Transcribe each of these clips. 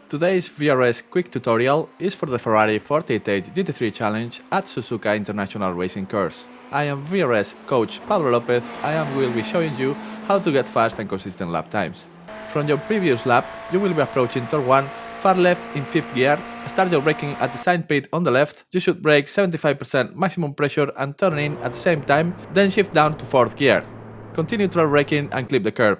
Today's VRS quick tutorial is for the Ferrari Gt3 challenge at Suzuka International Racing Course. I am VRS coach Pablo Lopez and will be showing you how to get fast and consistent lap times. From your previous lap, you will be approaching turn 1, far left in 5th gear, start your braking at the sign pit on the left, you should brake 75% maximum pressure and turn in at the same time, then shift down to 4th gear. Continue throttle braking and clip the curb.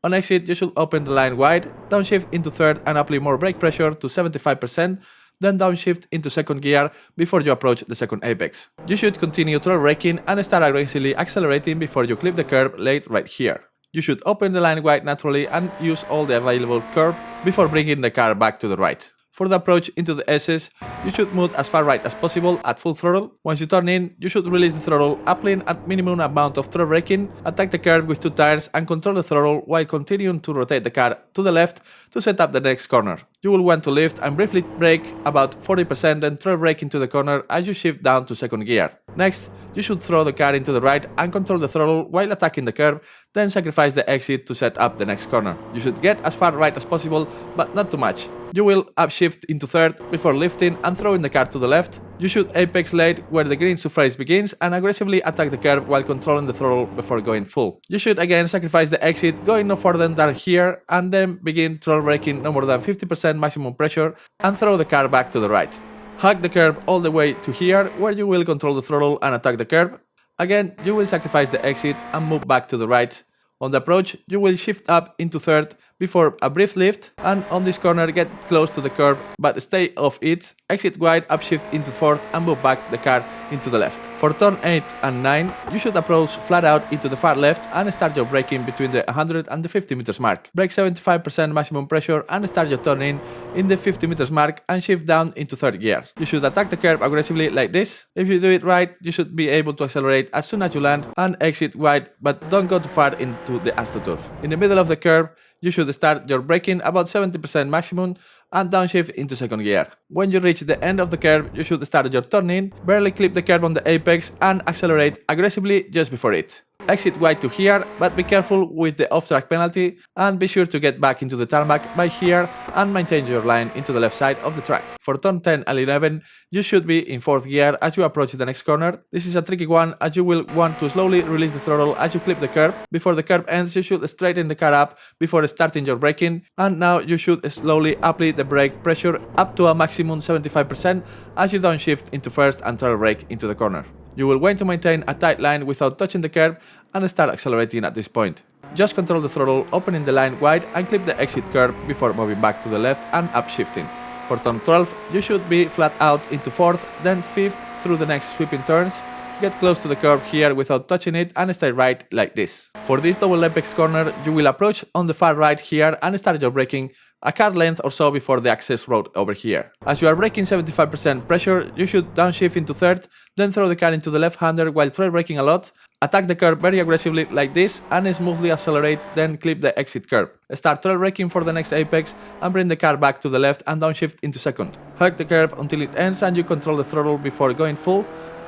On exit, you should open the line wide, downshift into 3rd and apply more brake pressure to 75%, then downshift into 2nd gear before you approach the 2nd apex. You should continue throttle braking and start aggressively accelerating before you clip the curb late right here. You should open the line wide naturally and use all the available curb before bringing the car back to the right. For the approach into the S's, you should move as far right as possible at full throttle. Once you turn in, you should release the throttle, applying a minimum amount of throttle braking, attack the curb with 2 tires and control the throttle while continuing to rotate the car to the left to set up the next corner. You will want to lift and briefly brake about 40%, then throttle brake into the corner as you shift down to 2nd gear. Next, you should throw the car into the right and control the throttle while attacking the curb, then sacrifice the exit to set up the next corner. You should get as far right as possible, but not too much. You will upshift into 3rd before lifting and throwing the car to the left. You should apex late where the green surface begins and aggressively attack the curb while controlling the throttle before going full. You should again sacrifice the exit, going no further than here, and then begin throttle braking no more than 50% maximum pressure and throw the car back to the right. Hug the curb all the way to here where you will control the throttle and attack the curb. Again, you will sacrifice the exit and move back to the right. On the approach, you will shift up into 3rd before a brief lift, and on this corner get close to the curb but stay off it, exit wide, upshift into 4th and move back the car into the left. For turn 8 and 9, you should approach flat out into the far left and start your braking between the 100 and the 50 meters mark. Brake 75% maximum pressure and start your turn in the 50 meters mark and shift down into 3rd gear. You should attack the curb aggressively like this. If you do it right, you should be able to accelerate as soon as you land and exit wide, but don't go too far into the AstroTurf. In the middle of the curb, you should start your braking about 70% maximum and downshift into 2nd gear. When you reach the end of the curve, you should start your turn in, barely clip the curb on the apex and accelerate aggressively just before it. Exit wide to here, but be careful with the off-track penalty and be sure to get back into the tarmac by here and maintain your line into the left side of the track. For turn 10 and 11, you should be in 4th gear as you approach the next corner. This is a tricky one as you will want to slowly release the throttle as you clip the curb. Before the curb ends, you should straighten the car up before starting your braking, and now you should slowly apply the brake pressure up to a maximum 75% as you downshift into 1st and throttle brake into the corner. You will want to maintain a tight line without touching the curb and start accelerating at this point. Just control the throttle, opening the line wide and clip the exit curb before moving back to the left and upshifting. For turn 12, you should be flat out into 4th, then 5th through the next sweeping turns. Get close to the curb here without touching it and stay right like this. For this double apex corner, you will approach on the far right here and start your braking a car length or so before the access road over here. As you are braking 75% pressure, you should downshift into 3rd, then throw the car into the left-hander while throttle braking a lot, attack the curb very aggressively like this and smoothly accelerate, then clip the exit curb. Start throttle braking for the next apex and bring the car back to the left and downshift into 2nd. Hug the curb until it ends and you control the throttle before going full.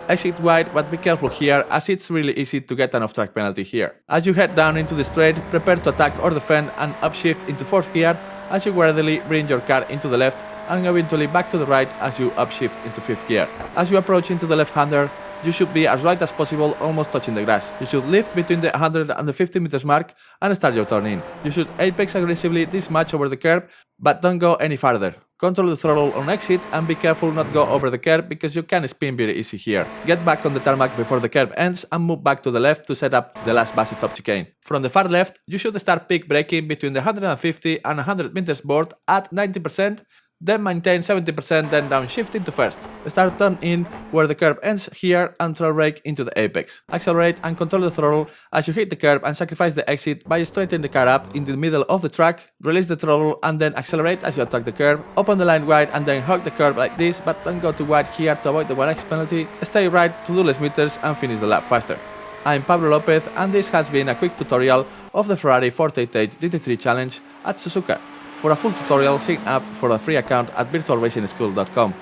Exit wide, but be careful here as it's really easy to get an off-track penalty here. As you head down into the straight, prepare to attack or defend and upshift into 4th gear as you gradually bring your car into the left and eventually back to the right as you upshift into 5th gear. As you approach into the left-hander, you should be as right as possible, almost touching the grass. You should lift between the 100 and the 50 meters mark and start your turn in. You should apex aggressively this much over the curb, but don't go any farther. Control the throttle on exit and be careful not go over the curb because you can spin very easy here. Get back on the tarmac before the curb ends and move back to the left to set up the last bus stop chicane. From the far left, you should start peak braking between the 150 and 100 meters board at 90%, then maintain 70%, then downshift into 1st. Start turn in where the curb ends here and throttle brake into the apex. Accelerate and control the throttle as you hit the curb and sacrifice the exit by straightening the car up in the middle of the track. Release the throttle and then accelerate as you attack the curb. Open the line wide and then hug the curb like this, but don't go too wide here to avoid the 1x penalty. Stay right to do less meters and finish the lap faster. I'm Pablo Lopez and this has been a quick tutorial of the Ferrari Gt3 challenge at Suzuka. For a full tutorial, sign up for a free account at virtualracingschool.com.